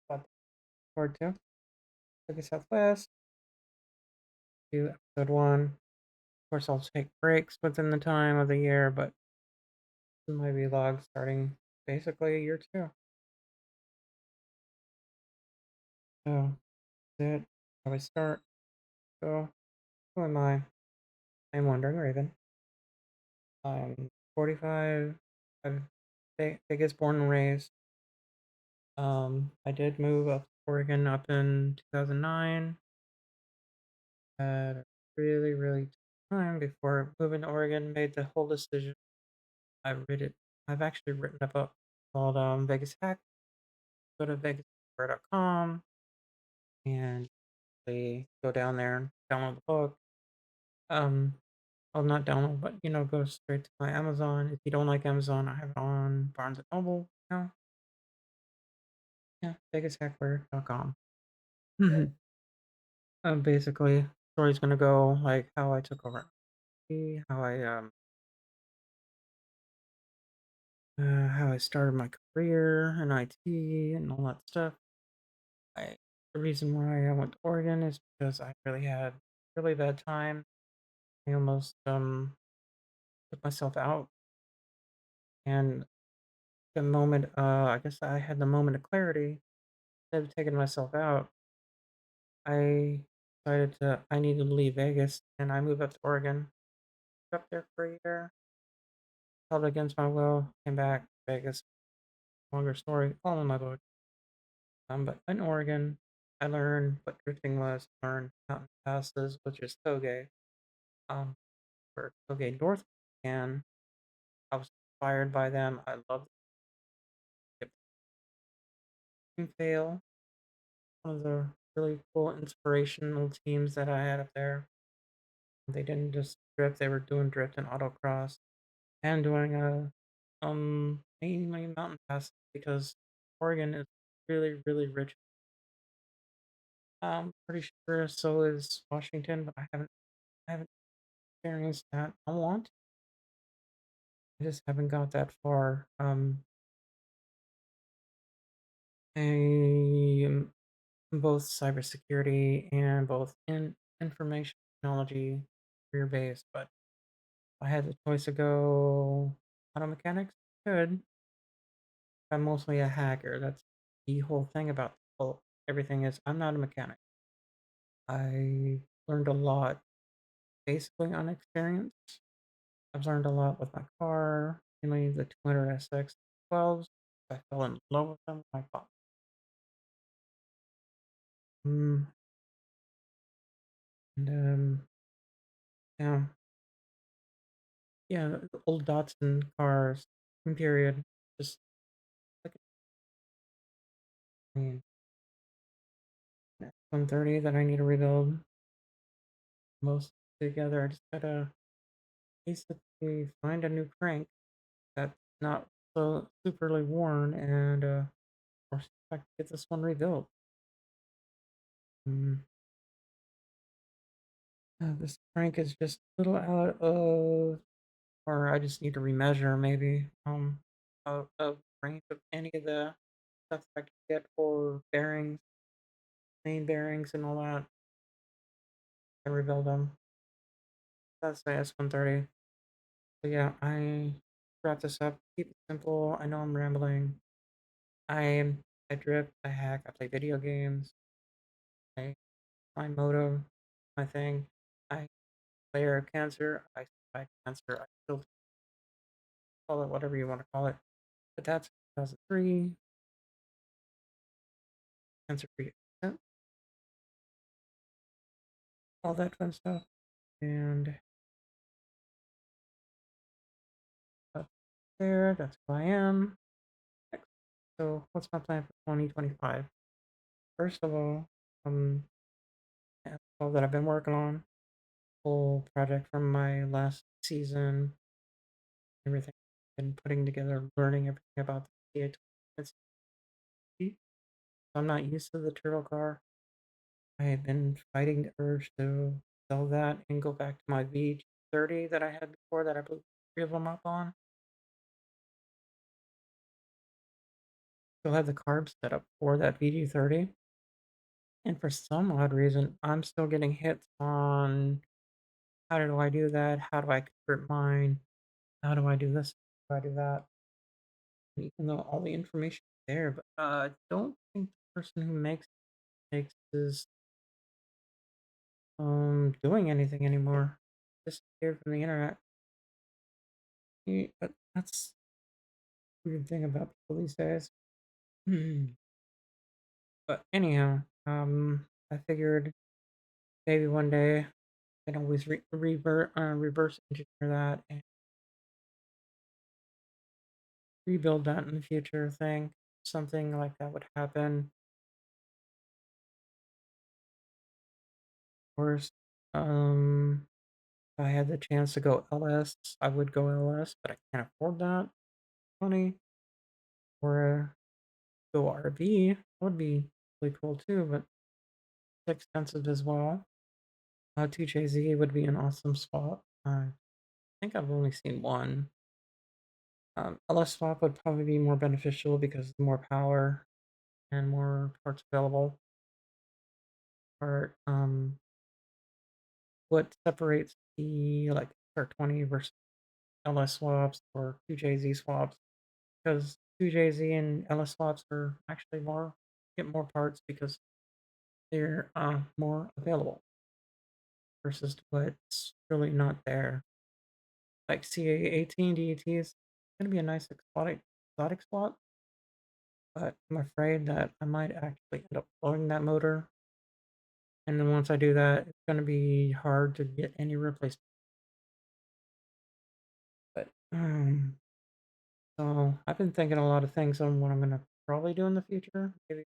But forward to TougeSW S02 episode 1. Of course, I'll take breaks within the time of the year, but my vlog starting basically a year two. So that's it. How I start. So who am I? I'm Wandering Raven. I'm 45. I'm Vegas born and raised. I did move up to Oregon up in 2009. Had a really tough time before moving to Oregon. Made the whole decision. I read it. I've actually written a book called Vegas Hack. Go to vegas.com and they go down there and download the book. Um, I'll not download, but go straight to my Amazon. If you don't like Amazon, I have it on Barnes and Noble. Yeah, vegashackwear.com. Basically, story's gonna go like how I took over, how I started my career in IT and all that stuff. I The reason why I went to Oregon is because I really had really bad time. I almost put myself out, and the moment I guess I had the moment of clarity. Instead of taking myself out, I decided I needed to leave Vegas, and I moved up to Oregon. Up there for a year, held against my will, came back to Vegas. Longer story, all in my book. But in Oregon, I learned what drifting was. Learned mountain passes, which is Toge. Um, for Toge North, and I was inspired by them. I loved the team fail. One of the really cool inspirational teams that I had up there. They didn't just drift; they were doing drift and autocross and doing mainly mountain passes because Oregon is really rich. Pretty sure so is Washington, but I haven't experienced that. I want to. I just haven't got that far. I am both cybersecurity and both in information technology career based, but if I had the choice to go auto mechanics, I could. I'm mostly a hacker. That's the whole thing about everything is I'm not a mechanic. I learned a lot basically on experience. I've learned a lot with my car, mainly the 200 SX 12s. I fell in love with them when I bought them. And yeah, yeah, the old Datsun cars, period. Just like I mean, 130 that I need to rebuild most together. I just gotta basically find a new crank that's not so superly worn and or I can get this one rebuilt. Mm, this crank is just a little out of, or I just need to remeasure maybe of range of any of the stuff that I can get for bearings, main bearings, and all that. I rebuild them. That's the S130. So yeah, I wrap this up. Keep it simple. I know I'm rambling. I I drift, I hack, I play video games. I my motive, my thing. I clear cancer. I fight cancer. I still call it whatever you want to call it. But that's 2003, cancer free, all that fun stuff. And up there, that's who I am. Next. So what's my plan for 2025? First of um, all that I've been working on, whole project from my last season, everything I've been putting together, learning everything about the E01. I'm not used to the turbo car. I have been fighting the urge to sell that and go back to my V30 that I had before that I put three of them up on. still have the carb set up for that VG30, and for some odd reason, I'm still getting hits on how do I do that? How do I convert mine? How do I do this? How do I do that? Even though all the information is there, but I don't think the person who makes mistakes is doing anything anymore. Disappeared from the internet. But that's the weird thing about people these days. But anyhow, I figured maybe one day I can always reverse engineer that and rebuild that in the future. Thing something like that would happen. Of course, if I had the chance to go LS, I would go LS, but I can't afford that money. Or go RV, that would be really cool too, but it's expensive as well. 2JZ would be an awesome swap. I think I've only seen one. LS swap would probably be more beneficial because more power and more parts available. Or what separates the like R20 versus LS swaps or 2JZ swaps? Because 2JZ and LS swaps are actually more get more parts because they're more available versus what's really not there. Like CA18 DET is gonna be a nice exotic swap, but I'm afraid that I might actually end up blowing that motor. And then once I do that, it's gonna be hard to get any replacement. But so I've been thinking a lot of things on what I'm gonna probably do in the future. Maybe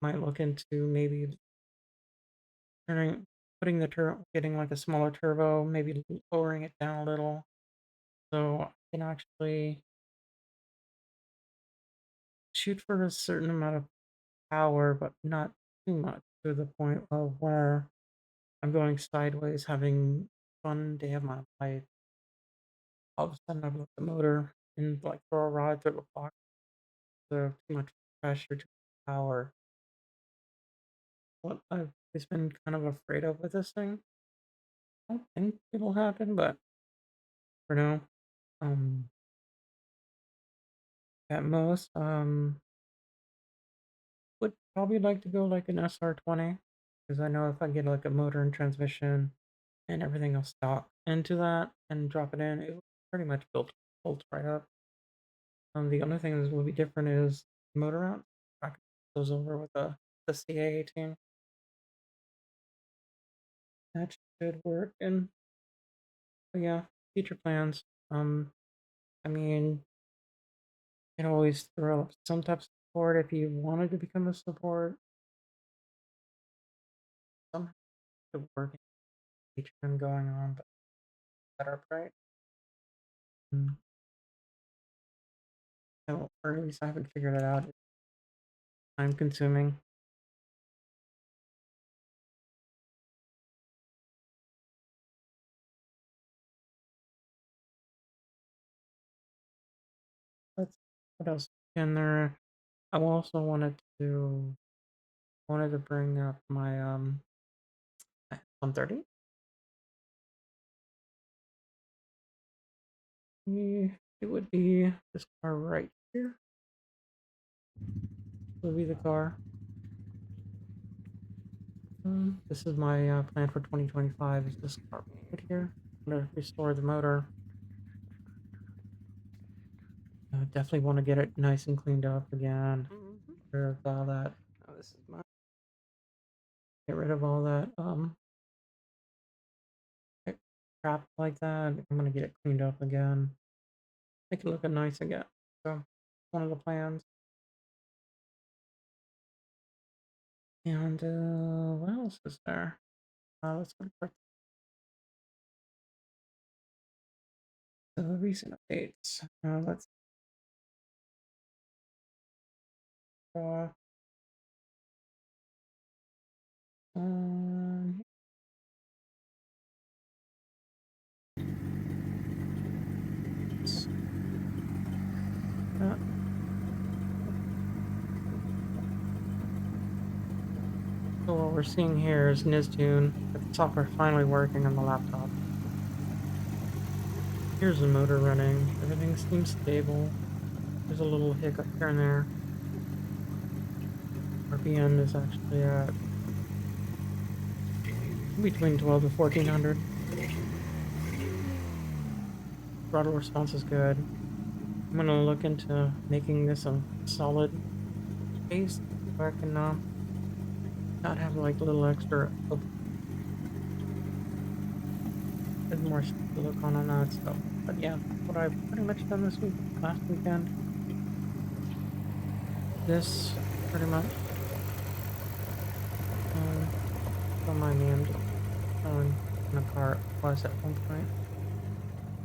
might look into maybe turning putting the turbo getting like a smaller turbo, maybe lowering it down a little so I can actually shoot for a certain amount of power, but not too much to the point of where I'm going sideways, having fun day of my life. All of a sudden, I look the motor and like throw a rod through the box. So too much pressure, too much power. What I've always been kind of afraid of with this thing. I don't think it'll happen, but for now, um, at most, would probably like to go like an SR20 because I know if I get like a motor and transmission and everything else stock into that and drop it in, it will pretty much build right up. The only thing that will be different is motor mount. I can put those over with the CA18. That should work. And but yeah, future plans. I mean, you can always throw up some type of support if you wanted to become a support. Some could work in Patreon going on, but better, right? Mm, or at least I haven't figured it out. It's time consuming. Let's what else? And there I also wanted to bring up my 130. It would be this car right here. Would be the car. This is my plan for 2025. Is this car right here? I'm gonna restore the motor. Definitely want to get it nice and cleaned up again. Get rid of all that. Oh, this is my. Get rid of all that crap like that. I'm gonna get it cleaned up again. Make it look nice again. So one of the plans. And what else is there? Let's go to the recent updates. Let's uh, um, uh, So what we're seeing here is nistune, with the software finally working on the laptop. Here's the motor running. Everything seems stable. There's a little hiccup here and there. RPM is actually at between 12 to 1400. Throttle response is good. I'm gonna look into making this a solid case so I can not have like a little extra bit more stuff to look on that stuff. But yeah, what I've pretty much done this week, last weekend. This pretty much. Um, don't mind me. I'm just throwing in a car. It was at one point.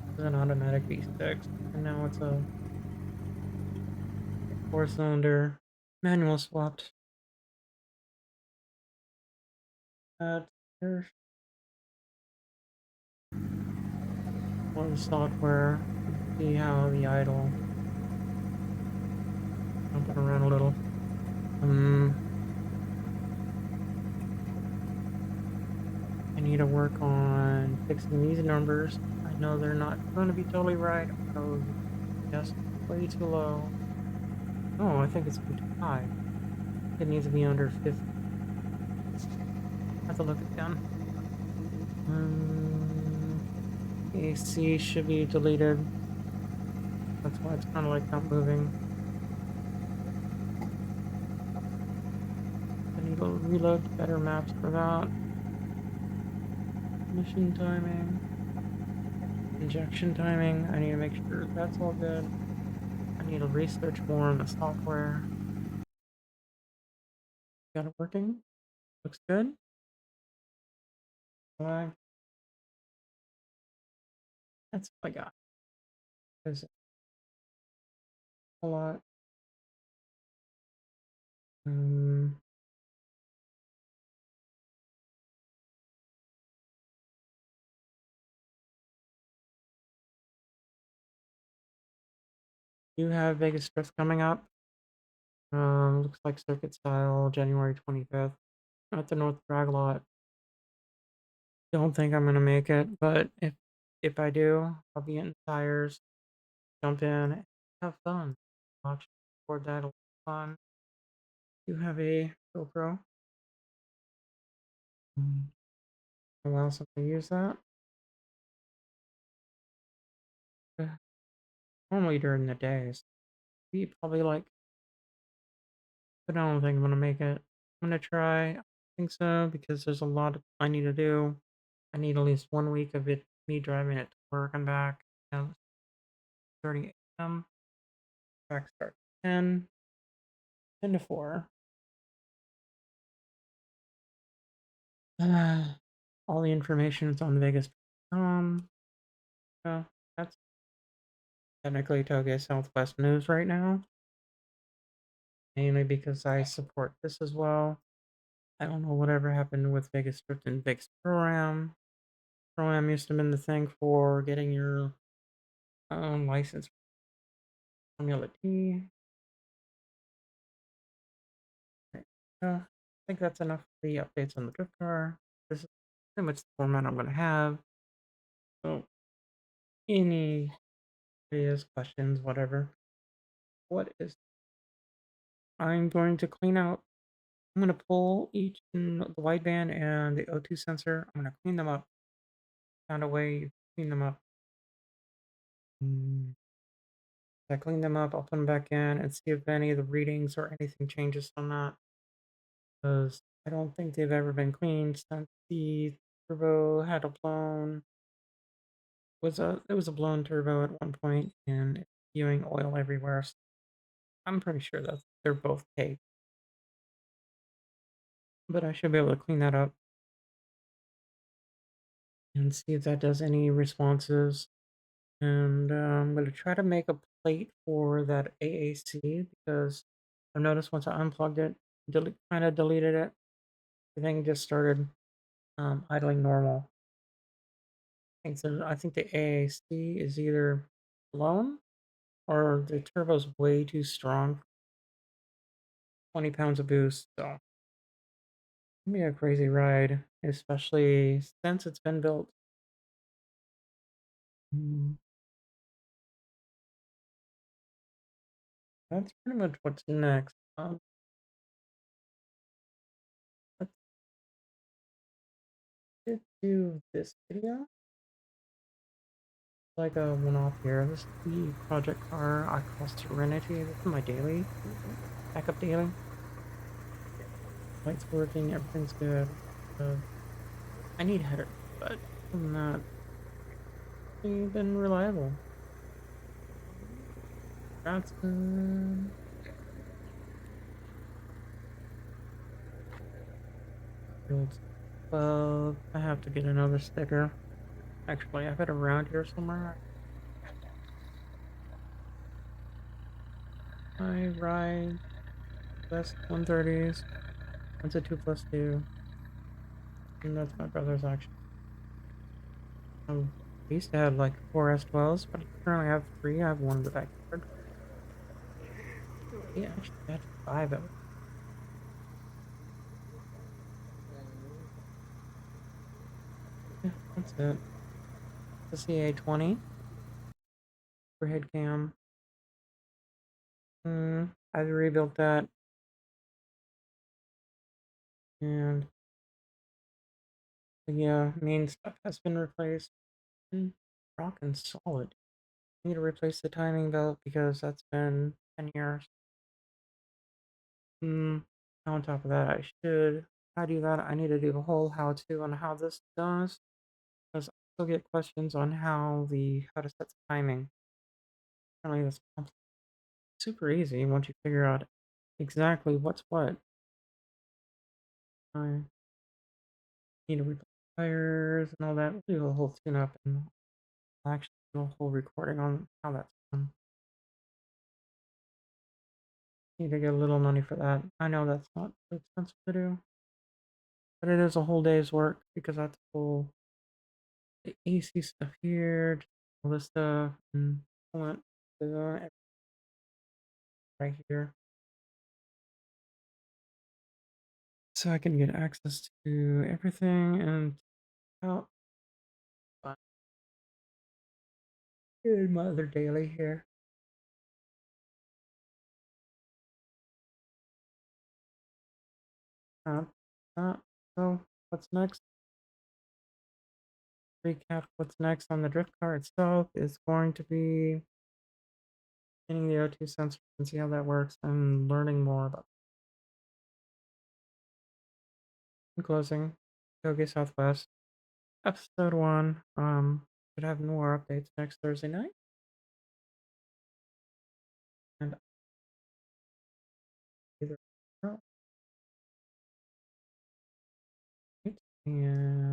It was an automatic V6, and now it's a four-cylinder manual swapped. There's one software. You can see how the idle jumping around a little. I need to work on fixing these numbers. I know they're not going to be totally right. Oh, just way too low. Oh, I think it's way too high. It needs to be under 50. I have to look again. AC should be deleted. That's why it's kind of like not moving. I need to reload better maps for that. Mission timing. Injection timing. I need to make sure that's all good. I need to research more on the software. Got it working. Looks good. Alright, that's all I got. There's a lot. Um, you have Vegas Strips coming up. Looks like circuit style, January 25th at the North Drag Lot. Don't think I'm gonna make it, but if I do, I'll be in tires, jump in, have fun. Watch for that will be fun. You have a GoPro. Mm. How else have I use that? Uh, Normally during the days. Be probably like, but I don't think I'm gonna make it. I'm gonna try. I think so because there's a lot I need to do. I need at least 1 week of it, me driving it to work and back. 30 a.m. Track start 10 to 4. Uh, all the information is on Vegas. So that's technically Toge Southwest News right now, mainly because I support this as well. I don't know whatever happened with Vegas Strip and Vegas Pro-Am. Pro-Am used to have been the thing for getting your license Formula T. Right. I think that's enough for the updates on the drift car. This is pretty much the format I'm going to have. So, any ideas, questions, whatever. What is I'm going to clean out? I'm going to pull each in the wideband and the O2 sensor. I'm going to clean them up. Found a way to clean them up. I clean them up. I'll put them back in and see if any of the readings or anything changes on that. Because I don't think they've ever been cleaned since the turbo had a blown it was a blown turbo at one point and spewing oil everywhere. So I'm pretty sure that they're both taped, but I should be able to clean that up and see if that does any responses. And I'm going to try to make a plate for that AAC because I noticed once I unplugged it, kind of deleted it, everything just started idling normal. I think the AAC is either blown or the turbo's way too strong. 20 pounds of boost. So Gonna be a crazy ride, especially since it's been built. Mm, that's pretty much what's next. Let's get to this video. Like a one-off here. This is the project car I call Serenity. This is my daily, backup daily. Lights working, everything's good. Uh, I need headers, but other than that, they've been reliable. That's built. Well, I have to get another sticker. Actually, I have it around here somewhere. I ride West 130s. That's a 2+2. And that's my brother's actually. I used to have like 4S12s, but I currently have three. I have one in the backyard. He actually had five of it. Yeah, that's it. The CA20 overhead cam. I rebuilt that, and yeah, main stuff has been replaced. And rocking solid. I need to replace the timing belt because that's been 10 years. Hmm. On top of that, I do that, I need to do the whole how-to on how this does. Because I still get questions on how to set the timing. Apparently, that's super easy once you figure out exactly what's what. I need to replace tires and all that. We'll do a whole tune-up and I'll actually do a whole recording on how that's done. Need to get a little money for that. I know that's not too expensive to do, but it is a whole day's work because that's whole the AC stuff here, all this stuff, and all that right here, so I can get access to everything and out. Here's my other daily here. Uh, so what's next? Recap what's next on the drift car itself is going to be getting the O2 sensor and see how that works and learning more about in closing. TougeSW Episode 1. Should have more updates next Thursday night. And either and